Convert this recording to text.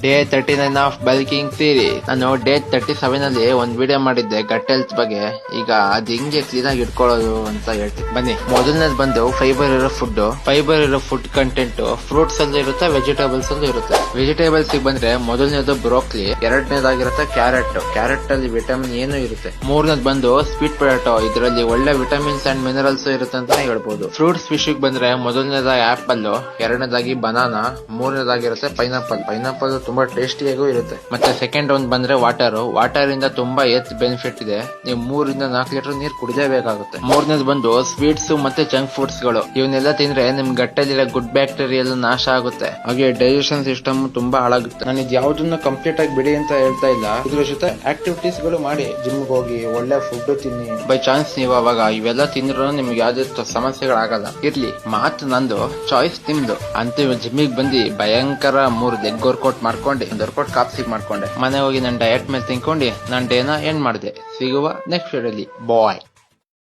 Day 39 of bulking theory. ನಾನು day 37 ಅಲ್ಲಿ ಒಂದ್ ವಿಡಿಯೋ ಮಾಡಿದ್ದೆ ಗಟ್ ಹೆಲ್ತ್ ಬಗ್ಗೆ. ಈಗ ಅದ್ ಹೆಂಗೆ ಕ್ಲೀನ್ ಆಗಿ ಇಟ್ಕೊಳ್ಳೋದು ಅಂತ ಹೇಳ್ತೀನಿ ಬನ್ನಿ. ಮೊದಲನೇದು ಬಂದು ಫೈಬರ್ ಇರೋ ಫುಡ್ ಕಂಟೆಂಟ್ ಫ್ರೂಟ್ಸ್ ಅಲ್ಲಿ ಇರುತ್ತೆ, ವೆಜಿಟೇಬಲ್ಸ್ ಅಲ್ಲಿ ಇರುತ್ತೆ. ವೆಜಿಟೇಬಲ್ಸ್ ಬಂದ್ರೆ ಮೊದಲನೇದು ಬ್ರೋಕ್ಲಿ, ಎರಡನೇದಾಗಿರುತ್ತೆ ಕ್ಯಾರೆಟ್ ಅಲ್ಲಿ ವಿಟಮಿನ್ ಏನು ಇರುತ್ತೆ. ಮೂರನೇದು ಬಂದು ಸ್ವೀಟ್ ಪೊಟ್ಯಾಟೊ, ಇದರಲ್ಲಿ ಒಳ್ಳೆ ವಿಟಮಿನ್ಸ್ ಅಂಡ್ ಮಿನರಲ್ಸ್ ಇರುತ್ತೆ ಅಂತ ಹೇಳ್ಬೋದು. ಫ್ರೂಟ್ಸ್ ಫಿಶ್ ಬಂದ್ರೆ ಮೊದಲನೇದಾಗಿ ಆಪಲ್, ಎರಡನೇದಾಗಿ ಬನಾನಾ, ಮೂರನೇದಾಗಿರುತ್ತೆ ಪೈನಾಪಲ್ ತುಂಬಾ ಟೇಸ್ಟಿಯಾಗೂ ಇರುತ್ತೆ. ಮತ್ತೆ ಸೆಕೆಂಡ್ ಒಂದ್ ಬಂದ್ರೆ ವಾಟರ್ ಇಂದ ತುಂಬಾ ಬೆನಿಫಿಟ್ ಇದೆ. ನೀವು 3 ರಿಂದ 4 ಲೀಟರ್ ನೀರು ಕುಡಿಲೇಬೇಕಾಗುತ್ತೆ. ಮೂರನೇದು ಬಂದು ಸ್ವೀಟ್ಸ್ ಮತ್ತೆ ಜಂಕ್ ಫುಡ್ಸ್ ಗಳು. ಇವನ್ನೆಲ್ಲ ತಿಂದ್ರೆ ನಿಮ್ ಗಟ್ಟಲ್ಲಿರೋ ಗುಡ್ ಬ್ಯಾಕ್ಟೀರಿಯಾ ಎಲ್ಲ ನಾಶ ಆಗುತ್ತೆ, ಹಾಗೆ ಡೈಜೆಷನ್ ಸಿಸ್ಟಮ್ ತುಂಬಾ ಹಾಳಾಗುತ್ತೆ. ನಾನು ಇದು ಯಾವ್ದನ್ನ ಕಂಪ್ಲೀಟ್ ಆಗಿ ಬಿಡಿ ಅಂತ ಹೇಳ್ತಾ ಇಲ್ಲ, ಇದ್ರ ಜೊತೆ ಆಕ್ಟಿವಿಟೀಸ್ ಗಳು ಮಾಡಿ, ಜಿಮ್ ಹೋಗಿ ಒಳ್ಳೆ ಫುಡ್ ತಿನ್ನಿ. ಬೈ ಚಾನ್ಸ್ ನೀವು ಅವಾಗ ಇವೆಲ್ಲ ತಿಂದ್ರು ನಿಮ್ಗೆ ಯಾವ್ದೇ ಸಮಸ್ಯೆಗಳಾಗಲ್ಲ. ಇರ್ಲಿ, ಮಾತು ನಂದು, ಚಾಯ್ಸ್ ನಿಮ್ದು. ಅಂತ ಜಿಮ್ಮಿಗೆ ಬಂದು ಭಯಂಕರ 3 ಲೆಗ್ ವರ್ಕೌಟ್ ಮಾಡ್ಕೊಂಡು, ಒಂದು ವರ್ಕೌಟ್ ಕಾಪ್ಸಿಗೆ ಮಾಡ್ಕೊಂಡೆ. ಮನೆ ಹೋಗಿ ನನ್ನ ಡಯಟ್ ಮೇಲೆ ತಿನ್ಕೊಂಡು ನನ್ನ ಡೇನ ಎಂಡ್ ಮಾಡಿದೆ. ಸಿಗುವ ನೆಕ್ಸ್ಟ್ ವಿಡಿಯೋಲಿ. ಬಾಯ್.